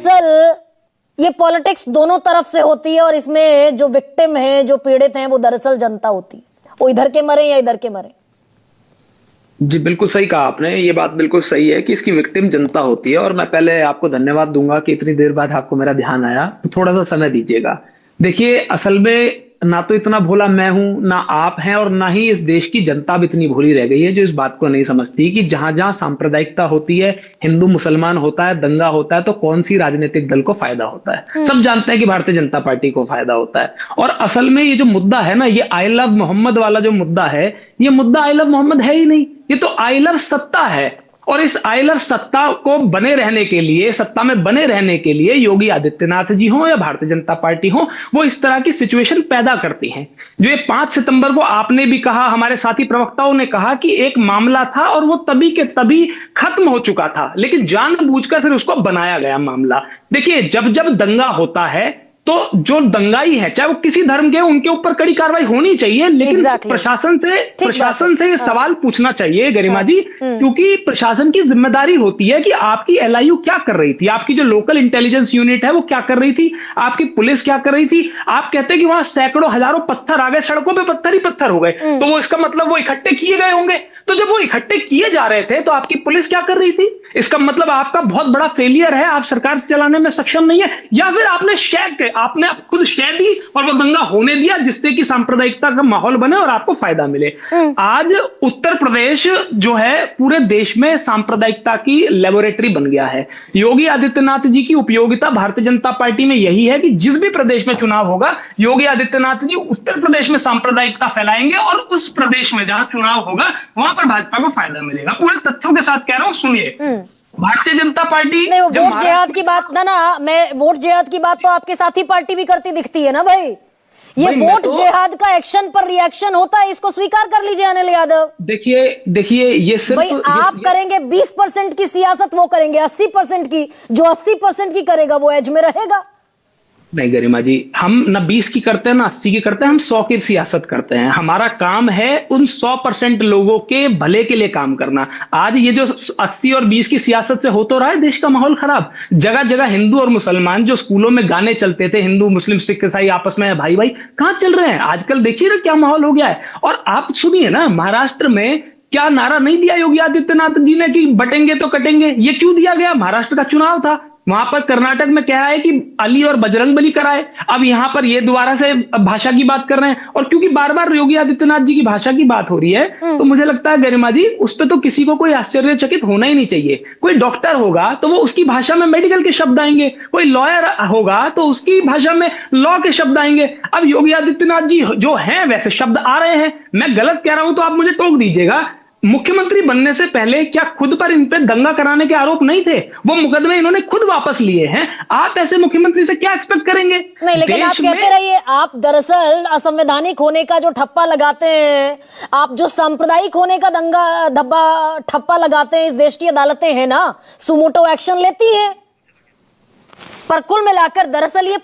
दरअसल ये पॉलिटिक्स दोनों तरफ से होती है और इसमें जो विक्टिम है, जो पीड़ित हैं, वो दरअसल जनता होती है, वो इधर के मरे या इधर के मरे। जी बिल्कुल सही कहा आपने। ये बात बिल्कुल सही है कि इसकी विक्टिम जनता होती है। और मैं पहले आपको धन्यवाद दूंगा कि इतनी देर बाद आपको मेरा ध्यान आया, तो थोड़ा सा समय दीजिएगा। देखिए, असल में ना तो इतना भोला मैं हूं, ना आप हैं, और ना ही इस देश की जनता अब इतनी भोली रह गई है जो इस बात को नहीं समझती कि जहां जहां सांप्रदायिकता होती है, हिंदू मुसलमान होता है, दंगा होता है, तो कौन सी राजनीतिक दल को फायदा होता है। सब जानते हैं कि भारतीय जनता पार्टी को फायदा होता है। और असल में ये जो मुद्दा है ना, ये आई लव मोहम्मद वाला जो मुद्दा है, ये मुद्दा आई लव मोहम्मद है ही नहीं, ये तो आई लव सत्ता है। और इस आई लव सत्ता को बने रहने के लिए, सत्ता में बने रहने के लिए योगी आदित्यनाथ जी हो या भारतीय जनता पार्टी हो, वो इस तरह की सिचुएशन पैदा करती हैं। जो ये 5 सितंबर को आपने भी कहा, हमारे साथी प्रवक्ताओं ने कहा कि एक मामला था और वो तभी के तभी खत्म हो चुका था, लेकिन जानबूझकर फिर उसको बनाया गया मामला। देखिए, जब जब दंगा होता है तो जो दंगाई है, चाहे वो किसी धर्म के, उनके ऊपर कड़ी कार्रवाई होनी चाहिए, लेकिन प्रशासन से ये सवाल पूछना चाहिए गरिमा जी, क्योंकि प्रशासन की जिम्मेदारी होती है कि आपकी एलआईयू क्या कर रही थी, आपकी जो लोकल इंटेलिजेंस यूनिट है वो क्या कर रही थी, आपकी पुलिस क्या कर रही थी। आप कहते हैं कि वहां सैकड़ों हजारों पत्थर आ गए, सड़कों पे पत्थर ही पत्थर हो गए, तो वो इसका मतलब वो इकट्ठे किए गए होंगे। तो जब वो इकट्ठे किए जा रहे थे तो आपकी पुलिस क्या कर रही थी? इसका मतलब आपका बहुत बड़ा फेलियर है, आप सरकार चलाने में सक्षम नहीं है, या फिर आपने खुद शह दी और वो दंगा होने दिया जिससे कि सांप्रदायिकता का माहौल बने और आपको फायदा मिले। आज उत्तर प्रदेश जो है पूरे देश में सांप्रदायिकता की लेबोरेटरी बन गया है। योगी आदित्यनाथ जी की उपयोगिता भारतीय जनता पार्टी में यही है कि जिस भी प्रदेश में चुनाव होगा, योगी आदित्यनाथ जी उत्तर प्रदेश में सांप्रदायिकता फैलाएंगे और उस प्रदेश में जहां चुनाव होगा वहां पर भाजपा को फायदा मिलेगा। पूरे तथ्यों के साथ कह रहा हूं, सुनिए। भारतीय जनता पार्टी नहीं, वोट जिहाद की बात ना, मैं वोट जिहाद की बात तो आपके साथी पार्टी भी करती दिखती है ना भाई। ये वोट जिहाद का एक्शन पर रिएक्शन होता है, इसको स्वीकार कर लीजिए अनिल यादव। देखिए ये सिर्फ भाई आप करेंगे 20% की सियासत, वो करेंगे 80% की। जो 80% की करेगा वो एज में रहेगा। नहीं गरिमा जी, हम ना 20 की करते हैं ना 80 की करते हैं, हम 100 की सियासत करते हैं। हमारा काम है उन 100% लोगों के भले के लिए काम करना। आज ये जो 80 और 20 की सियासत से हो तो रहा है देश का माहौल खराब। जगह जगह हिंदू और मुसलमान, जो स्कूलों में गाने चलते थे हिंदू मुस्लिम सिख ईसाई आपस में भाई भाई, कहां चल रहे हैं आजकल? देखिए ना क्या माहौल हो गया है। और आप सुनिए ना, महाराष्ट्र में क्या नारा नहीं दिया योगी आदित्यनाथ जी ने कि बटेंगे तो कटेंगे? ये क्यों दिया गया? महाराष्ट्र का चुनाव था, वहां पर कर्नाटक में क्या है कि अली और बजरंगबली कराए। अब यहां पर ये दोबारा से भाषा की बात कर रहे हैं, और क्योंकि बार बार योगी आदित्यनाथ जी की भाषा की बात हो रही है, तो मुझे लगता है गरिमा जी उस पर तो किसी को कोई आश्चर्यचकित होना ही नहीं चाहिए। कोई डॉक्टर होगा तो वो उसकी भाषा में मेडिकल के शब्द आएंगे, कोई लॉयर होगा तो उसकी भाषा में लॉ के शब्द आएंगे। अब योगी आदित्यनाथ जी जो हैं वैसे शब्द आ रहे हैं। मैं गलत कह रहा हूं तो आप मुझे टोक दीजिएगा। मुख्यमंत्री बनने से पहले क्या खुद पर इन पे दंगा कराने के आरोप नहीं थे? वो मुकदमे इन्होंने खुद वापस लिए हैं। आप ऐसे मुख्यमंत्री से क्या एक्सपेक्ट करेंगे? नहीं, लेकिन आप कहते रहिए, आप दरअसल असंवैधानिक होने का जो ठप्पा लगाते हैं, आप जो सांप्रदायिक होने का दंगा धब्बा ठप्पा लगाते हैं, इस देश की अदालतें हैं ना, सुमोटो एक्शन लेती हैं। पर कुल मिलाकर दरअसल ये